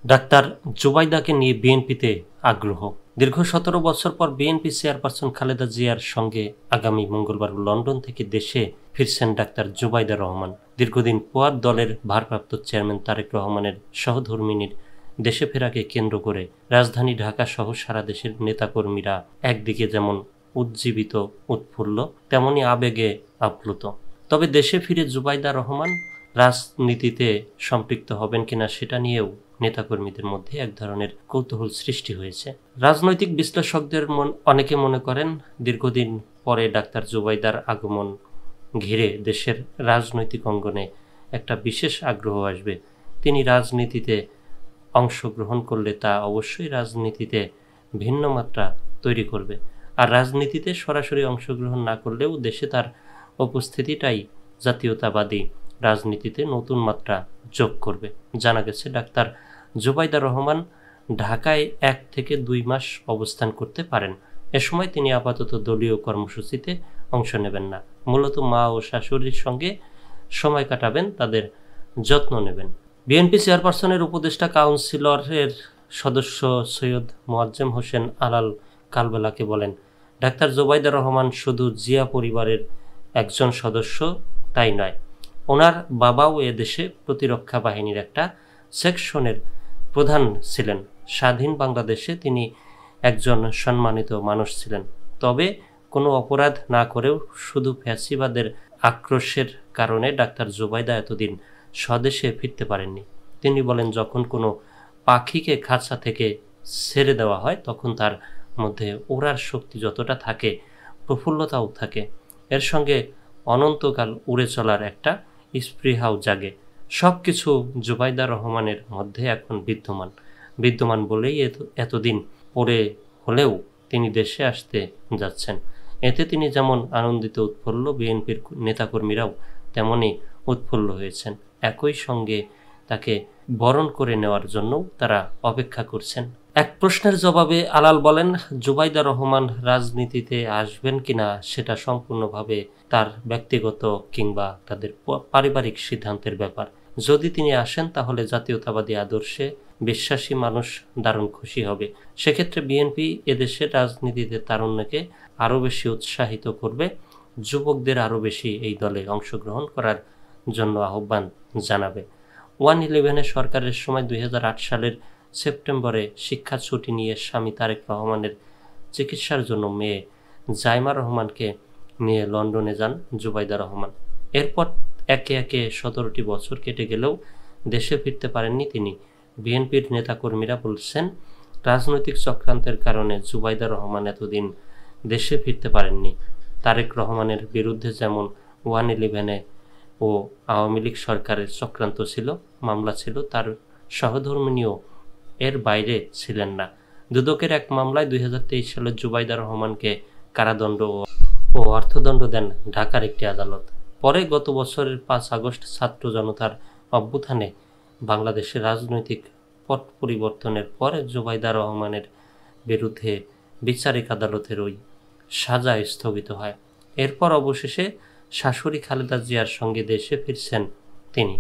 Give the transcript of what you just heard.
Doctor জুবাইদাকে নিয়ে বিএনপিতে আগ্রহ। দীর্ঘ ১৭ বছর পর বিএনপি চেয়ারপারসন খালেদা জিয়ার সঙ্গে আগামী মঙ্গলবার লন্ডন থেকে দেশে ফিরছেন ডাক্তার জুবাইদা রহমান। দীর্ঘদিন পোয়ার দলের ভারপ্রাপ্ত চেয়ারম্যান তারেক রহমানের সহধর্মিণীর দেশে ফেরাকে কেন্দ্র করে রাজধানী ঢাকা সহ সারা দেশের নেতাকর্মীরা একদিকে যেমন উজ্জীবিত উৎফুল্ল, তেমনি আবেগে আপ্লুত। তবে দেশে ফিরে জুবাইদা রহমান রাজনীতিতে সম্পৃক্ত হবেন কিনা সেটা নিয়েও নেতাকর্মীদের মধ্যে এক ধরনের কৌতূহল সৃষ্টি হয়েছে। রাজনৈতিক বিশ্লেষকদের অনেকে মনে করেন, দীর্ঘদিন পরে ডাক্তার জুবাইদার আগমন ঘিরে দেশের রাজনৈতিক অঙ্গনে একটা বিশেষ আগ্রহ আসবে। তিনি রাজনীতিতে অংশগ্রহণ করলে তা অবশ্যই রাজনীতিতে ভিন্ন মাত্রা তৈরি করবে, আর রাজনীতিতে সরাসরি অংশগ্রহণ না করলেও দেশে তার উপস্থিতিটাই জাতীয়তাবাদী রাজনীতিতে নতুন মাত্রা যোগ করবে। জানা গেছে ডাক্তার জুবাইদা রহমান ঢাকায় 1 থেকে 2 মাস অবস্থান করতে পারেন। এ সময় তিনি আপাতত দলীয় কর্মসূচিতে অংশ নেবেন না, মূলত মা ও শাশুড়ির সঙ্গে সময় কাটাবেন, তাদের যত্ন নেবেন। বিএনপি চেয়ারপারসনের উপদেষ্টা কাউন্সিলরের সদস্য সৈয়দ মোয়াজ্জেম হোসেন আলাল কালবেলাকে বলেন, ডাক্তার জুবাইদা রহমান শুধু জিয়া পরিবারের একজন সদস্য তাই নয়, ওনার বাবাও এদেশে প্রতিরক্ষা বাহিনীর একটা সেকশনের প্রধান ছিলেন। স্বাধীন বাংলাদেশে তিনি একজন সম্মানিত মানুষ ছিলেন। তবে কোনো অপরাধ না করেও শুধু ফ্যাসিবাদের আক্রোশের কারণে ডাক্তার জুবাইদা এতদিন স্বদেশে ফিরতে পারেননি। তিনি বলেন, যখন কোনো পাখিকে খাঁচা থেকে ছেড়ে দেওয়া হয় তখন তার মধ্যে ওড়ার শক্তি যতটা থাকে, প্রফুল্লতাও থাকে, এর সঙ্গে অনন্তকাল উড়ে চলার একটা স্পৃহাও জাগে। সব কিছু জুবাইদা রহমানের মধ্যে এখন বিদ্যমান বলেই এতদিন পরে হলেও তিনি দেশে আসতে যাচ্ছেন। এতে তিনি যেমন আনন্দিত উৎফুল্ল, বিএনপির নেতাকর্মীরাও তেমনই উৎফুল্ল হয়েছেন। একই সঙ্গে তাকে বরণ করে নেওয়ার জন্য তারা অপেক্ষা করছেন। এক প্রশ্নের জবাবে আলাল বলেন, জুবাইদা রহমান রাজনীতিতে আসবেন কিনা সেটা সম্পূর্ণভাবে তার ব্যক্তিগত কিংবা তাদের পারিবারিক সিদ্ধান্তের ব্যাপার। যদি তিনি আসেন তাহলে জাতীয়তাবাদী আদর্শে বিশ্বাসী মানুষ দারুণ খুশি হবে। সেক্ষেত্রে বিএনপি এদেশের রাজনীতিতে তারুণ্যকে আরও বেশি উৎসাহিত করবে, যুবকদের আরও বেশি এই দলে অংশগ্রহণ করার জন্য আহ্বান জানাবে। 1/11 সরকারের সময় 2008 সালের সেপ্টেম্বরে শিক্ষা ছুটি নিয়ে স্বামী তারেক রহমানের চিকিৎসার জন্য মেয়ে জাইমা রহমানকে নিয়ে লন্ডনে যান জুবাইদা রহমান। এরপর একে একে 17টি বছর কেটে গেলেও দেশে ফিরতে পারেননি তিনি। বিএনপির নেতাকর্মীরা বলছেন, রাজনৈতিক চক্রান্তের কারণে জুবাইদা রহমান এতদিন দেশে ফিরতে পারেননি। তারেক রহমানের বিরুদ্ধে যেমন 1/11 ও আওয়ামী লীগ সরকারের চক্রান্ত ছিল, মামলা ছিল, তার সহধর্মিণীও এর বাইরে ছিলেন না। দুদকের এক মামলায় 2023 সালে জুবাইদা রহমানকে কারাদণ্ড ও অর্থদণ্ড দেন ঢাকার একটি আদালত। পরে গত বছরের 5 আগস্ট ছাত্র জনতার অভ্যুত্থানে বাংলাদেশের রাজনৈতিক পট পরিবর্তনের পরে জুবাইদা রহমানের বিরুদ্ধে বিচারিক আদালতের ওই সাজা স্থগিত হয়। এরপর অবশেষে শাশুড়ি খালেদা জিয়ার সঙ্গে দেশে ফিরছেন তিনি।